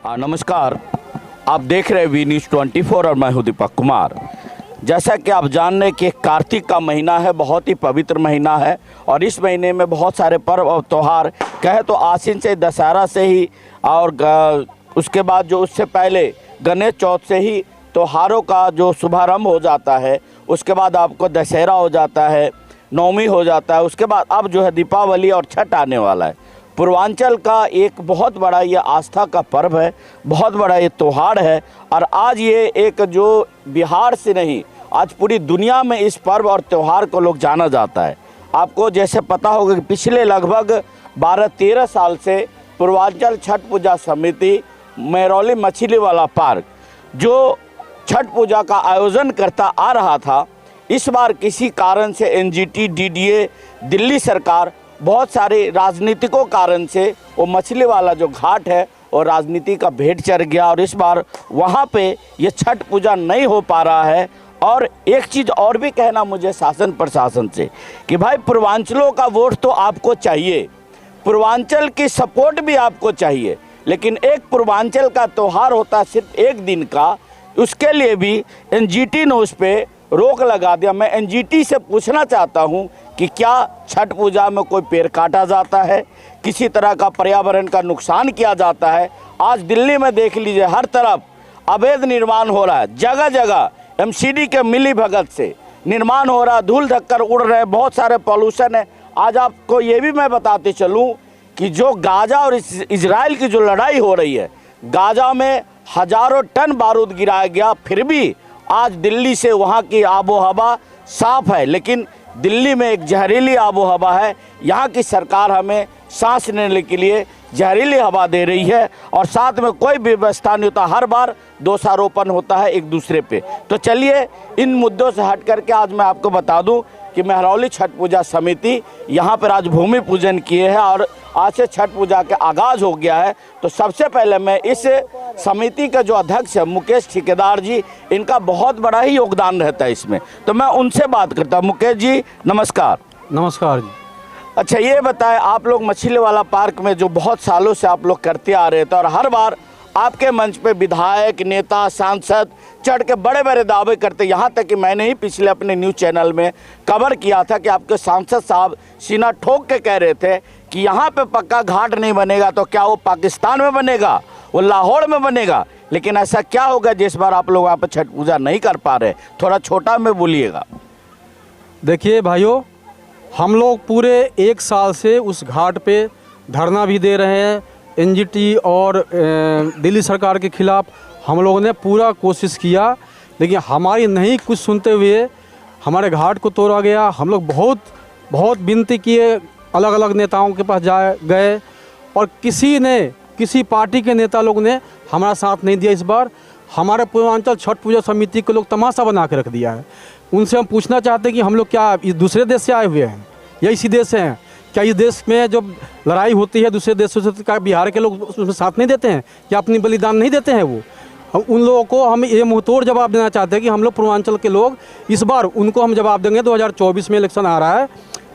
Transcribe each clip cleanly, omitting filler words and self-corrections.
नमस्कार, आप देख रहे हैं वी न्यूज़ 24 और मैं हूं दीपक कुमार। जैसा कि आप जान रहे कि कार्तिक का महीना है, बहुत ही पवित्र महीना है और इस महीने में बहुत सारे पर्व और त्यौहार कहे तो आश्विन से दशहरा से ही और उसके बाद जो उससे पहले गणेश चौथ से ही त्योहारों का जो शुभारंभ हो जाता है। उसके बाद आपको दशहरा हो जाता है, नवमी हो जाता है, उसके बाद अब जो है दीपावली और छठ आने वाला है। पूर्वांचल का एक बहुत बड़ा ये आस्था का पर्व है, बहुत बड़ा ये त्यौहार है और आज ये एक जो बिहार से नहीं, आज पूरी दुनिया में इस पर्व और त्यौहार को लोग जाना जाता है। आपको जैसे पता होगा कि पिछले लगभग 12-13 साल से पूर्वांचल छठ पूजा समिति महरौली मछली वाला पार्क जो छठ पूजा का आयोजन करता आ रहा था, इस बार किसी कारण से एनजीटी, डीडीए, दिल्ली सरकार बहुत सारे राजनीतिकों कारण से वो मछली वाला जो घाट है और राजनीति का भेंट चढ़ गया और इस बार वहाँ पे ये छठ पूजा नहीं हो पा रहा है। और एक चीज़ और भी कहना मुझे शासन प्रशासन से कि भाई पूर्वांचलों का वोट तो आपको चाहिए, पूर्वांचल की सपोर्ट भी आपको चाहिए, लेकिन एक पूर्वांचल का त्यौहार होता है सिर्फ एक दिन का, उसके लिए भी एनजीटी ने उस पर रोक लगा दिया। मैं एनजीटी से पूछना चाहता हूं कि क्या छठ पूजा में कोई पेड़ काटा जाता है, किसी तरह का पर्यावरण का नुकसान किया जाता है। आज दिल्ली में देख लीजिए, हर तरफ अवैध निर्माण हो रहा है, जगह जगह एमसीडी के मिली भगत से निर्माण हो रहा है, धूल धक्कर उड़ रहे हैं, बहुत सारे पॉल्यूशन है। आज आपको ये भी मैं बताते चलूँ कि जो गाजा और इजराइल की जो लड़ाई हो रही है, गाजा में हजारों टन बारूद गिराया गया, फिर भी आज दिल्ली से वहाँ की आबो हवा साफ है, लेकिन दिल्ली में एक जहरीली आबो हवा है। यहाँ की सरकार हमें सांस लेने के लिए जहरीली हवा दे रही है और साथ में कोई व्यवस्था नहीं होता, हर बार दोषारोपण होता है एक दूसरे पे। तो चलिए इन मुद्दों से हट करके आज मैं आपको बता दूं कि महरौली छठ पूजा समिति यहाँ पर आज भूमि पूजन किए हैं और आज से छठ पूजा का आगाज़ हो गया है। तो सबसे पहले मैं इस समिति के जो अध्यक्ष है मुकेश ठेकेदार जी, इनका बहुत बड़ा ही योगदान रहता है इसमें, तो मैं उनसे बात करता हूँ। मुकेश जी नमस्कार। नमस्कार जी। अच्छा ये बताएं, आप लोग मछली वाला पार्क में जो बहुत सालों से आप लोग करते आ रहे थे और हर बार आपके मंच पे विधायक, नेता, सांसद चढ़ के बड़े बड़े दावे करते, यहाँ तक कि मैंने ही पिछले अपने न्यूज़ चैनल में कवर किया था कि आपके सांसद साहब सीना ठोक के कह रहे थे कि यहाँ पे पक्का घाट नहीं बनेगा तो क्या वो पाकिस्तान में बनेगा, वो लाहौर में बनेगा। लेकिन ऐसा क्या होगा जिस बार आप लोग वहाँ पर छठ पूजा नहीं कर पा रहे? थोड़ा छोटा में बोलिएगा। देखिए भाइयों, हम लोग पूरे 1 साल से उस घाट पे धरना भी दे रहे हैं। एनजीटी और दिल्ली सरकार के खिलाफ हम लोगों ने पूरा कोशिश किया, लेकिन हमारी नहीं कुछ सुनते हुए हमारे घाट को तोड़ा गया। हम लोग बहुत विनती किए, अलग अलग नेताओं के पास गए और किसी पार्टी के नेता लोग ने हमारा साथ नहीं दिया। इस बार हमारे पूर्वांचल छठ पूजा समिति को लोग तमाशा बना के रख दिया है। उनसे हम पूछना चाहते हैं कि हम लोग क्या इस दूसरे देश से आए हुए हैं या इसी देश से हैं? क्या इस देश में जब लड़ाई होती है दूसरे देशों से, क्या बिहार के लोग उसमें साथ नहीं देते हैं? क्या अपनी बलिदान नहीं देते हैं? हम उन लोगों को हम ये मुंहतोड़ जवाब देना चाहते हैं कि हम लोग पूर्वांचल के लोग इस बार उनको हम जवाब देंगे। 2024 में इलेक्शन आ रहा है,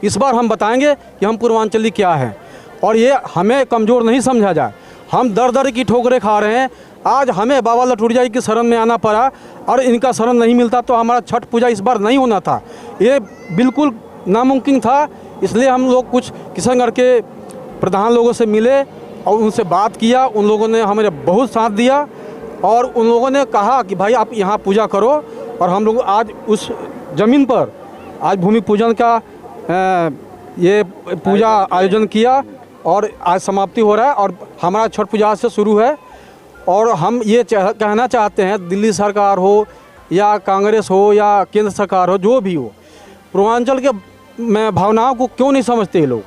इस बार हम बताएंगे कि हम पूर्वांचली क्या हैं और ये हमें कमज़ोर नहीं समझा जाए। हम दर दर की ठोकरें खा रहे हैं। आज हमें बाबा लठुरिया जी की शरण में आना पड़ा और इनका शरण नहीं मिलता तो हमारा छठ पूजा इस बार नहीं होना था, ये बिल्कुल नामुमकिन था। इसलिए हम लोग कुछ किशनगढ़ के प्रधान लोगों से मिले और उनसे बात किया। उन लोगों ने हमें बहुत साथ दिया और उन लोगों ने कहा कि भाई आप यहाँ पूजा करो और हम लोग आज उस ज़मीन पर आज भूमि पूजन का ये पूजा आयोजन किया और आज समाप्ति हो रहा है और हमारा छठ पूजा आज से शुरू है। और हम ये कहना चाहते हैं, दिल्ली सरकार हो या कांग्रेस हो या केंद्र सरकार हो, जो भी हो, पूर्वांचल के भावनाओं को क्यों नहीं समझते? ये लोग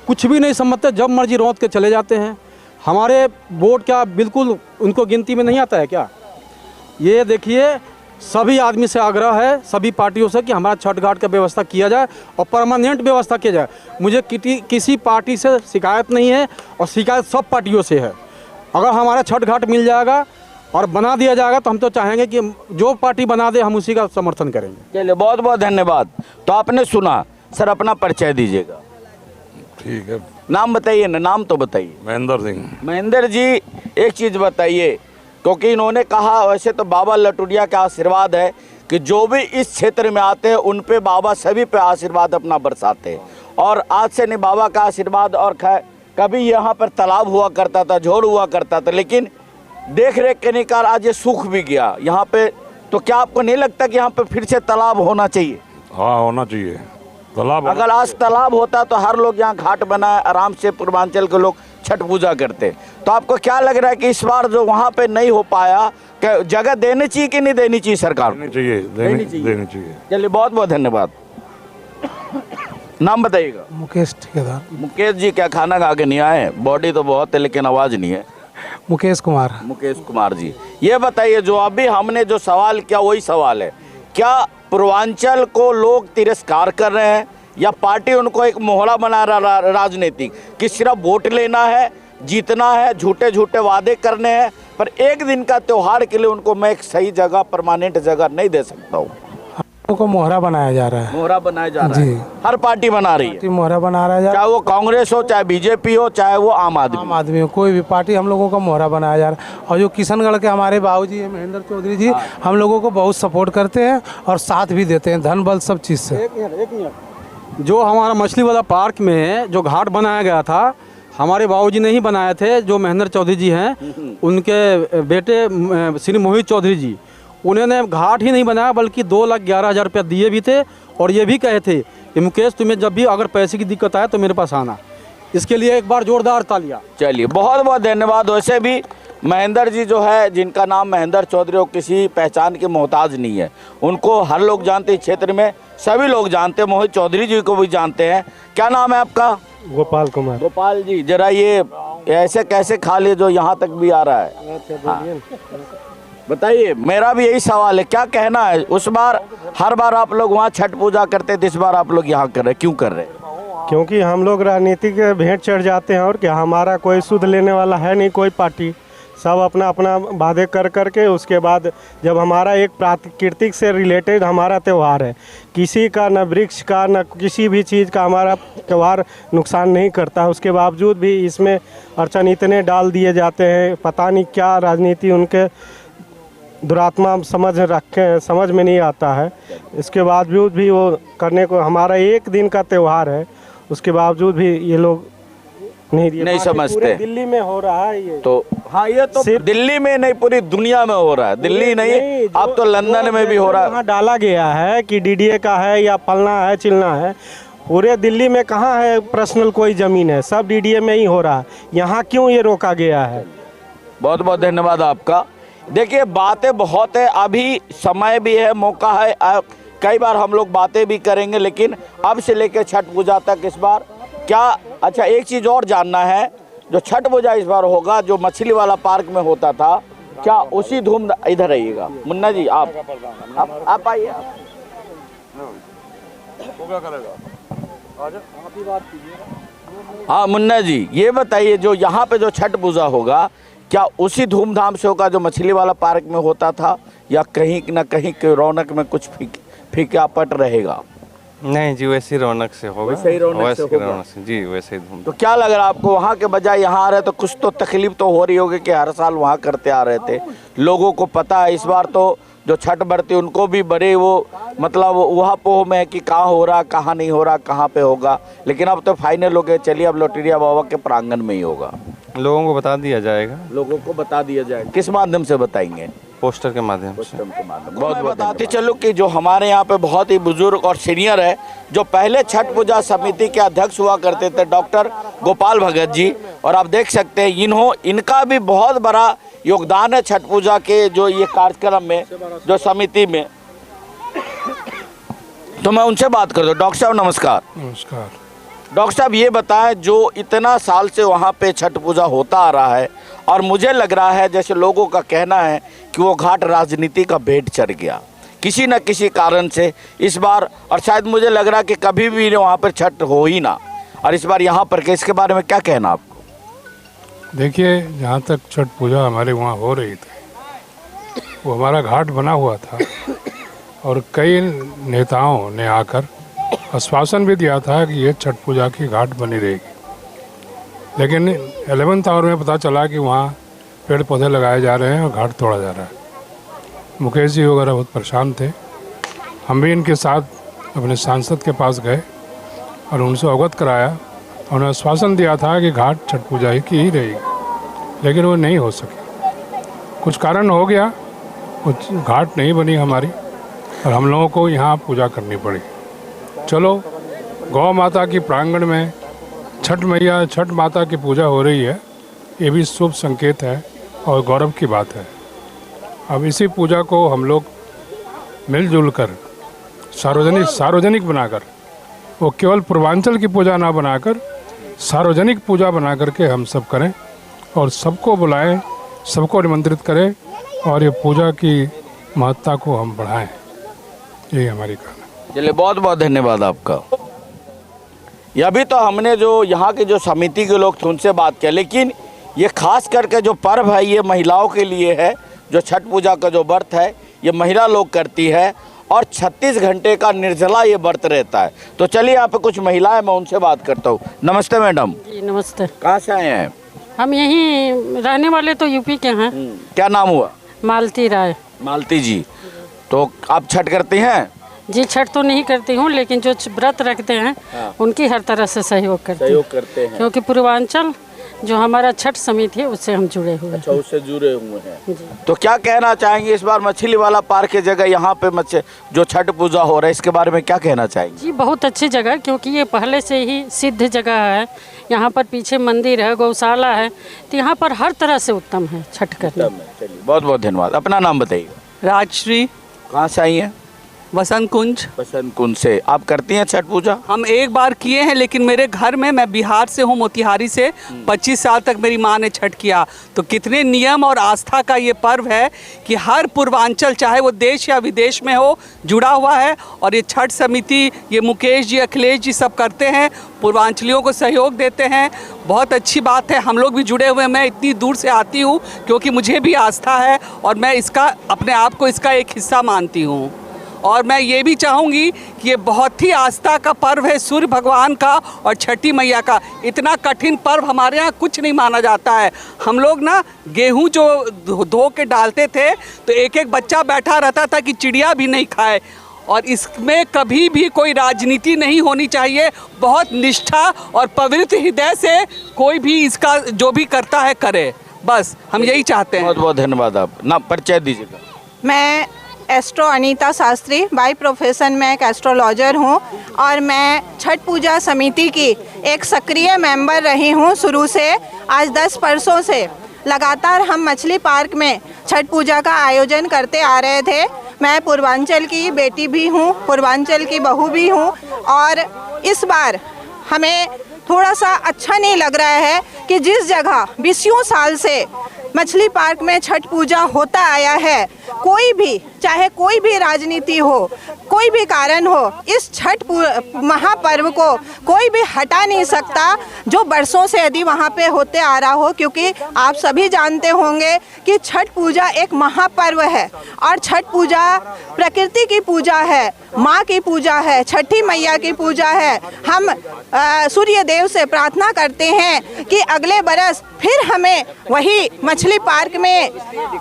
कुछ भी नहीं समझते, जब मर्जी रौंद के चले जाते हैं। हमारे वोट क्या बिल्कुल उनको गिनती में नहीं आता है क्या? ये देखिए, सभी आदमी से आग्रह है, सभी पार्टियों से, कि हमारा छठ घाट का व्यवस्था किया जाए और परमानेंट व्यवस्था किया जाए। मुझे किसी पार्टी से शिकायत नहीं है और शिकायत सब पार्टियों से है। अगर हमारा छठ घाट मिल जाएगा और बना दिया जाएगा तो हम तो चाहेंगे कि जो पार्टी बना दे हम उसी का समर्थन करेंगे। चलिए, बहुत बहुत धन्यवाद। तो आपने सुना, सर अपना परिचय दीजिएगा। ठीक है, नाम बताइए ना, नाम तो बताइए। महेंद्र सिंह। महेंद्र जी, एक चीज़ बताइए, क्योंकि इन्होंने कहा वैसे तो बाबा लटुरिया का आशीर्वाद है कि जो भी इस क्षेत्र में आते हैं उन पे बाबा सभी पे आशीर्वाद अपना बरसाते हैं। और आज से नहीं बाबा का आशीर्वाद। और कभी यहाँ पर तालाब हुआ करता था, झोड़ हुआ करता था, लेकिन देख रेख के निकार आज ये सूख भी गया यहाँ पे। तो क्या आपको नहीं लगता कि यहाँ पे फिर से तालाब होना चाहिए? हाँ, होना चाहिए तालाब। अगर आज तालाब होता तो हर लोग यहाँ घाट बनाए, आराम से पूर्वांचल के लोग छठ पूजा करते। तो आपको क्या लग रहा है कि इस बार जो वहाँ पे नहीं हो पाया, कि जगह देनी चाहिए कि नहीं देनी चाहिए सरकार? देनी चाहिए, देनी चाहिए। चलिए, बहुत बहुत धन्यवाद। नाम बताइएगा। मुकेश ठेकेदार। मुकेश जी, क्या खाना खा के नहीं आए? बॉडी तो बहुत है लेकिन आवाज़ नहीं है। मुकेश कुमार। मुकेश कुमार जी, ये बताइए, जो अभी हमने जो सवाल किया वही सवाल है, क्या पूर्वांचल को लोग तिरस्कार कर रहे हैं या पार्टी उनको एक मोहरा बना रहा राजनीतिक कि सिर्फ वोट लेना है, जीतना है, झूठे झूठे वादे करने हैं, पर एक दिन का त्यौहार के लिए उनको मैं एक सही जगह, परमानेंट जगह नहीं दे सकता हूँ? को मोहरा बनाया जा रहा है। मोहरा बनाया जा रहा जी। है, हर पार्टी बना रही है। मोहरा बना रहा है, चाहे वो कांग्रेस हो, चाहे बीजेपी हो, चाहे वो आम आदमी हो, कोई भी पार्टी, हम लोगों का मोहरा बनाया जा रहा है। और जो किशनगढ़ के हमारे बाबूजी हैं महेंद्र चौधरी जी, हम लोगों को बहुत सपोर्ट करते हैं और साथ भी देते हैं, धन बल सब चीज़ से। जो हमारा मछली वाला पार्क में जो घाट बनाया गया था, हमारे बाबूजी ने ही बनाए थे। जो महेंद्र चौधरी जी हैं, उनके बेटे श्री मोहित चौधरी जी, उन्होंने घाट ही नहीं बनाया बल्कि 2,11,000 रुपया दिए भी थे। और ये भी कहे थे कि मुकेश, तुम्हें जब भी अगर पैसे की दिक्कत आए तो मेरे पास आना। इसके लिए एक बार जोरदार तालियां। चलिए, बहुत बहुत धन्यवाद। वैसे भी महेंद्र जी जो है, जिनका नाम महेंद्र चौधरी, वो किसी पहचान के मोहताज नहीं है। उनको हर लोग जानते हैं, क्षेत्र में सभी लोग जानते हैं, मोहित चौधरी जी को भी जानते हैं। क्या नाम है आपका? गोपाल कुमार। गोपाल जी, जरा ये ऐसे कैसे खा लिए जो यहाँ तक भी आ रहा है? हाँ। बताइए, मेरा भी यही सवाल है, क्या कहना है? उस बार हर बार आप लोग वहाँ छठ पूजा करते थे, इस बार आप लोग यहाँ कर रहे, क्यों कर रहे? क्योंकि हम लोग राजनीति के भेंट चढ़ जाते हैं और क्या, हमारा कोई सुध लेने वाला है नहीं, कोई पार्टी, सब अपना अपना वादे कर करके उसके बाद जब हमारा एक प्राकृतिक से रिलेटेड हमारा त्यौहार है, किसी का न वृक्ष का न किसी भी चीज़ का हमारा त्यौहार नुकसान नहीं करता है, उसके बावजूद भी इसमें अड़चन इतने डाल दिए जाते हैं। पता नहीं क्या राजनीति उनके दुरात्मा समझ में नहीं आता है। इसके बावजूद भी वो करने को, हमारा एक दिन का त्यौहार है, उसके बावजूद भी ये लोग नहीं समझते। पूरे दिल्ली में हो रहा है ये तो। हाँ, ये तो सिर्फ दिल्ली में नहीं, पूरी दुनिया में हो रहा है। दिल्ली नहीं, अब तो लंदन में भी हो रहा है। वहाँ डाला गया है कि डीडीए का है या फलना है चिलना है। पूरे दिल्ली में कहाँ है पर्सनल कोई ज़मीन है, सब डीडीए में ही हो रहा है। यहाँ क्यों ये रोका गया है? बहुत बहुत धन्यवाद आपका। देखिए, बातें बहुत है, अभी समय भी है, मौका है, कई बार हम लोग बातें भी करेंगे, लेकिन अब से लेकर छठ पूजा तक इस बार क्या, अच्छा एक चीज़ और जानना है, जो छठ पूजा इस बार होगा, जो मछली वाला पार्क में होता था, क्या उसी धूम, इधर रहिएगा मुन्ना जी, आप आइए। हाँ मुन्ना जी, ये बताइए, जो यहाँ पे जो छठ पूजा होगा, क्या उसी धूमधाम से होगा जो मछली वाला पार्क में होता था, या कहीं न कहीं के रौनक में कुछ फीकापट रहेगा? नहीं जी, वैसी रौनक से होगा। वैसे ही रौनक से जी, वैसे ही धूम। तो क्या लग रहा है आपको, वहाँ के बजाय यहाँ आ रहे तो कुछ तो तकलीफ तो हो रही होगी कि हर साल वहाँ करते आ रहे थे, लोगों को पता है। इस बार तो जो छठ बरती उनको भी बड़े वो मतलब वहाँ पोह में है कि कहाँ हो रहा, कहाँ नहीं हो रहा, कहाँ पे होगा, लेकिन अब तो फाइनल हो गया। चलिए, अब लौटिया बाबा के प्रांगण में ही होगा। लोगों को बता दिया जाएगा। लोगों को बता दिया जाएगा, किस माध्यम से बताएंगे? पोस्टर के माध्यम से। बहुत बताते चलो कि जो हमारे यहाँ पे बहुत ही बुजुर्ग और सीनियर है, जो पहले छठ पूजा समिति के अध्यक्ष हुआ करते थे, डॉक्टर गोपाल भगत जी, और आप देख सकते हैं इनका भी बहुत बड़ा योगदान है छठ पूजा के जो ये कार्यक्रम में, जो समिति में। तो मैं उनसे बात कर दूं। डॉक्टर साहब नमस्कार। नमस्कार। डॉक्टर साहब, ये बताएं, जो इतना साल से वहाँ पे छठ पूजा होता आ रहा है, और मुझे लग रहा है जैसे लोगों का कहना है कि वो घाट राजनीति का भेंट चढ़ गया किसी न किसी कारण से इस बार, और शायद मुझे लग रहा है कि कभी भी वहाँ पर छठ हो ही ना, और इस बार यहाँ पर इसके बारे में क्या कहना आपको? देखिए, जहाँ तक छठ पूजा हमारे वहाँ हो रही थी, वो हमारा घाट बना हुआ था, और कई नेताओं ने आकर आश्वासन भी दिया था कि ये छठ पूजा की घाट बनी रहेगी। लेकिन 11th आवर में पता चला कि वहाँ पेड़ पौधे लगाए जा रहे हैं और घाट तोड़ा जा रहा है। मुकेश जी वगैरह बहुत परेशान थे। हम भी इनके साथ अपने सांसद के पास गए और उनसे अवगत कराया। उन्होंने आश्वासन दिया था कि घाट छठ पूजा ही की ही रहेगी, लेकिन वो नहीं हो सकी। कुछ कारण हो गया, कुछ घाट नहीं बनी हमारी और हम लोगों को यहाँ पूजा करनी पड़ी। चलो, गौ माता की प्रांगण में छठ माता की पूजा हो रही है, ये भी शुभ संकेत है और गौरव की बात है। अब इसी पूजा को हम लोग मिलजुल कर सार्वजनिक बनाकर, वो केवल पूर्वांचल की पूजा ना बनाकर सार्वजनिक पूजा बना करके हम सब करें और सबको बुलाएं, सबको निमंत्रित करें और ये पूजा की महत्ता को हम बढ़ाएं। यही हमारी कहना है। चलिए, बहुत बहुत धन्यवाद आपका। ये अभी तो हमने जो यहाँ के जो समिति के लोग थे उनसे बात किया, लेकिन ये खास करके जो पर्व है ये महिलाओं के लिए है। जो छठ पूजा का जो व्रत है ये महिला लोग करती है और 36 घंटे का निर्जला ये व्रत रहता है। तो चलिए यहाँ पे कुछ महिलाएं, मैं उनसे बात करता हूँ। नमस्ते मैडम। जी नमस्ते। कहाँ से आए हैं? हम यहीं रहने वाले तो यूपी के हैं। क्या नाम हुआ? मालती राय। मालती जी, तो आप छठ करती हैं? जी छठ तो नहीं करती हूँ, लेकिन जो व्रत रखते हैं उनकी हर तरह से सहयोग करते हैं, क्योंकि पूर्वांचल जो हमारा छठ समिति है उससे हम जुड़े हुए हैं। अच्छा, उससे जुड़े हुए हैं। तो क्या कहना चाहेंगे इस बार मछली वाला पार्क की जगह यहाँ पे जो छठ पूजा हो रहा है इसके बारे में क्या कहना चाहेंगे? जी बहुत अच्छी जगह, क्योंकि ये पहले से ही सिद्ध जगह है। यहाँ पर पीछे मंदिर है, गौशाला है, तो यहाँ पर हर तरह से उत्तम है छठ करना। चलिए, बहुत बहुत धन्यवाद। अपना नाम बताइए। राजश्री। कहाँ से आई हैं? बसंत कुंज। बसंत कुंज से। आप करती हैं छठ पूजा? हम एक बार किए हैं, लेकिन मेरे घर में, मैं बिहार से हूँ, मोतिहारी से, 25 साल तक मेरी माँ ने छठ किया। तो कितने नियम और आस्था का ये पर्व है कि हर पूर्वांचल, चाहे वो देश या विदेश में हो, जुड़ा हुआ है। और ये छठ समिति, ये मुकेश जी, अखिलेश जी सब करते हैं, पूर्वांचलियों को सहयोग देते हैं। बहुत अच्छी बात है, हम लोग भी जुड़े हुए हैं। मैं इतनी दूर से आती हूँ क्योंकि मुझे भी आस्था है और मैं इसका अपने आप को इसका एक हिस्सा मानती हूँ। और मैं ये भी चाहूँगी कि ये बहुत ही आस्था का पर्व है सूर्य भगवान का और छठी मैया का। इतना कठिन पर्व हमारे यहाँ कुछ नहीं माना जाता है। हम लोग ना गेहूँ जो धो के डालते थे तो एक एक बच्चा बैठा रहता था कि चिड़िया भी नहीं खाए। और इसमें कभी भी कोई राजनीति नहीं होनी चाहिए। बहुत निष्ठा और पवित्र हृदय से कोई भी इसका जो भी करता है करे, बस हम यही चाहते हैं। बहुत बहुत धन्यवाद। आप ना परिचय दीजिएगा। मैं astro Anita Shastri, by profession मैं एक एस्ट्रोलॉजर हूँ और मैं छठ पूजा समिति की एक सक्रिय मेंबर रही हूँ शुरू से। आज 10 वर्षों से लगातार हम मछली पार्क में छठ पूजा का आयोजन करते आ रहे थे। मैं पूर्वांचल की बेटी भी हूँ, पूर्वांचल की बहू भी हूँ और इस बार हमें थोड़ा सा अच्छा नहीं लग रहा है कि जिस जगह 20 साल से मछली पार्क में छठ पूजा होता आया है, कोई भी, चाहे कोई भी राजनीति हो, कोई भी कारण हो, इस छठ महापर्व को कोई भी हटा नहीं सकता जो बरसों से यदि वहाँ पे होते आ रहा हो। क्योंकि आप सभी जानते होंगे कि छठ पूजा एक महापर्व है और छठ पूजा प्रकृति की पूजा है, माँ की पूजा है, छठी मैया की पूजा है। हम सूर्य देव से प्रार्थना करते हैं कि अगले बरस फिर हमें वही मछली पार्क में,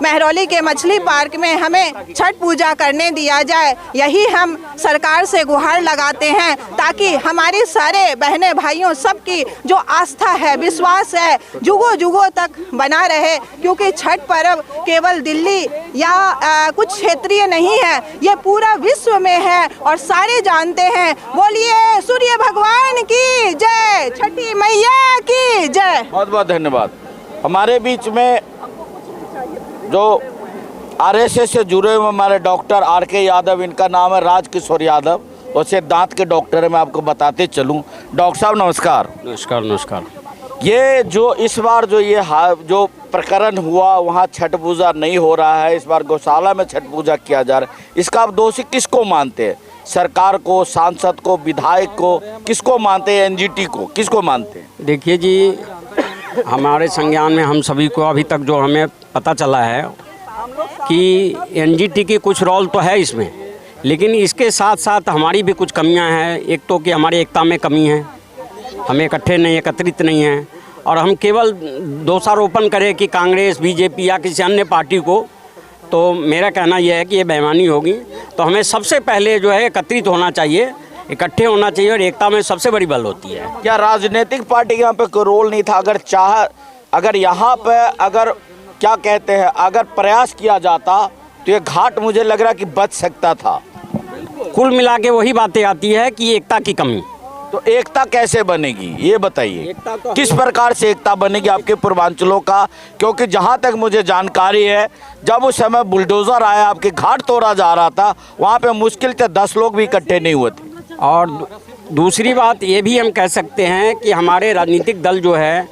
महरौली के मछली पार्क में हमें छठ पूजा करने दिया जाए। यही हम सरकार से गुहार लगाते हैं ताकि हमारी सारे बहनें भाइयों सबकी जो आस्था है, विश्वास है, जुगों जुगों तक बना रहे। क्योंकि छठ पर्व केवल दिल्ली या कुछ क्षेत्रीय नहीं है, ये पूरा विश्व में है और सारे जानते हैं। बोलिए सूर्य भगवान की जय, छठी मैया की जय। बहुत बहुत धन्यवाद। हमारे बीच में जो आरएसएस से जुड़े हुए हमारे डॉक्टर आर.के. यादव, इनका नाम है राजकिशोर यादव और से दांत के डॉक्टर है। मैं आपको बताते चलूं। डॉक्टर साहब नमस्कार। नमस्कार। नमस्कार। ये जो इस बार जो प्रकरण हुआ, वहाँ छठ पूजा नहीं हो रहा है, इस बार गौशाला में छठ पूजा किया जा रहा है, इसका आप दोषी किसको मानते हैं? सरकार को, सांसद को, विधायक को, किसको मानते हैं? एनजीटी को किसको मानते हैं? देखिए जी, हमारे संज्ञान में हम सभी को अभी तक जो हमें पता चला है कि एनजीटी की कुछ रोल तो है इसमें, लेकिन इसके साथ साथ हमारी भी कुछ कमियां हैं। एक तो कि हमारी एकता में कमी है, हम इकट्ठे नहीं, एकत्रित नहीं हैं। और हम केवल दोषारोपण करें कि कांग्रेस, बीजेपी या किसी अन्य पार्टी को, तो मेरा कहना यह है कि ये बेईमानी होगी। तो हमें सबसे पहले जो है एकत्रित होना चाहिए, इकट्ठे होना चाहिए, और एकता में सबसे बड़ी बल होती है। क्या राजनीतिक पार्टी के यहाँ पे कोई रोल नहीं था? अगर यहाँ पे अगर क्या कहते हैं, अगर प्रयास किया जाता तो ये घाट मुझे लग रहा कि बच सकता था। कुल मिला के वही बातें आती है कि एकता की कमी। तो एकता कैसे बनेगी ये बताइए, तो किस प्रकार से एकता बनेगी आपके पूर्वांचलों का? क्योंकि जहाँ तक मुझे जानकारी है, जब उस समय बुलडोज़र आया, आपके घाट तोड़ा जा रहा था, वहाँ पे मुश्किल से 10 लोग भी इकट्ठे नहीं हुए थे। और दूसरी बात ये भी हम कह सकते हैं कि हमारे राजनीतिक दल जो है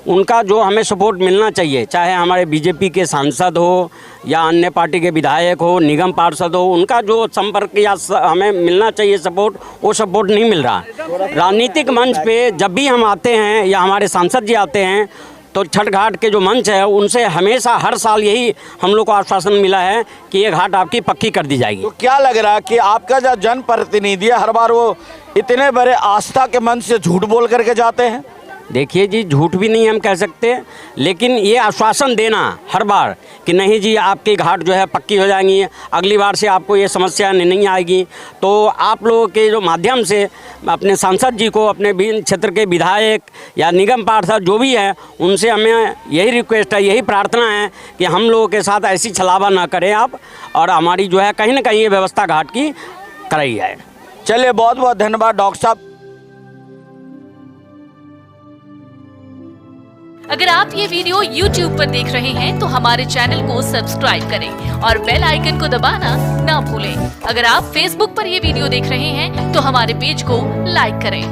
उनका जो हमें सपोर्ट मिलना चाहिए, चाहे हमारे बीजेपी के सांसद हो या अन्य पार्टी के विधायक हो, निगम पार्षद हो, उनका जो संपर्क या हमें मिलना चाहिए सपोर्ट, वो सपोर्ट नहीं मिल रहा। राजनीतिक मंच पे जब भी हम आते हैं या हमारे सांसद जी आते हैं तो छठ घाट के जो मंच है उनसे हमेशा हर साल यही हम लोग को आश्वासन मिला है कि ये घाट आपकी पक्की कर दी जाएगी। तो क्या लग रहा है कि आपका जो जनप्रतिनिधि है, हर बार वो इतने बड़े आस्था के मंच से झूठ बोल करके जाते हैं? देखिए जी, झूठ भी नहीं हम कह सकते, लेकिन ये आश्वासन देना हर बार कि नहीं जी आपकी घाट जो है पक्की हो जाएंगी, अगली बार से आपको ये समस्या नहीं आएगी। तो आप लोगों के जो माध्यम से अपने सांसद जी को, अपने क्षेत्र के विधायक या निगम पार्षद जो भी है, उनसे हमें यही रिक्वेस्ट है, यही प्रार्थना है कि हम लोगों के साथ ऐसी छलावा ना करें आप, और हमारी जो है कहीं ना कहीं ये व्यवस्था घाट की कराई जाए। चलिए, बहुत बहुत धन्यवाद डॉक्टर साहब। अगर आप ये वीडियो YouTube पर देख रहे हैं तो हमारे चैनल को सब्सक्राइब करें और बेल आइकन को दबाना ना भूलें। अगर आप Facebook पर ये वीडियो देख रहे हैं तो हमारे पेज को लाइक करें।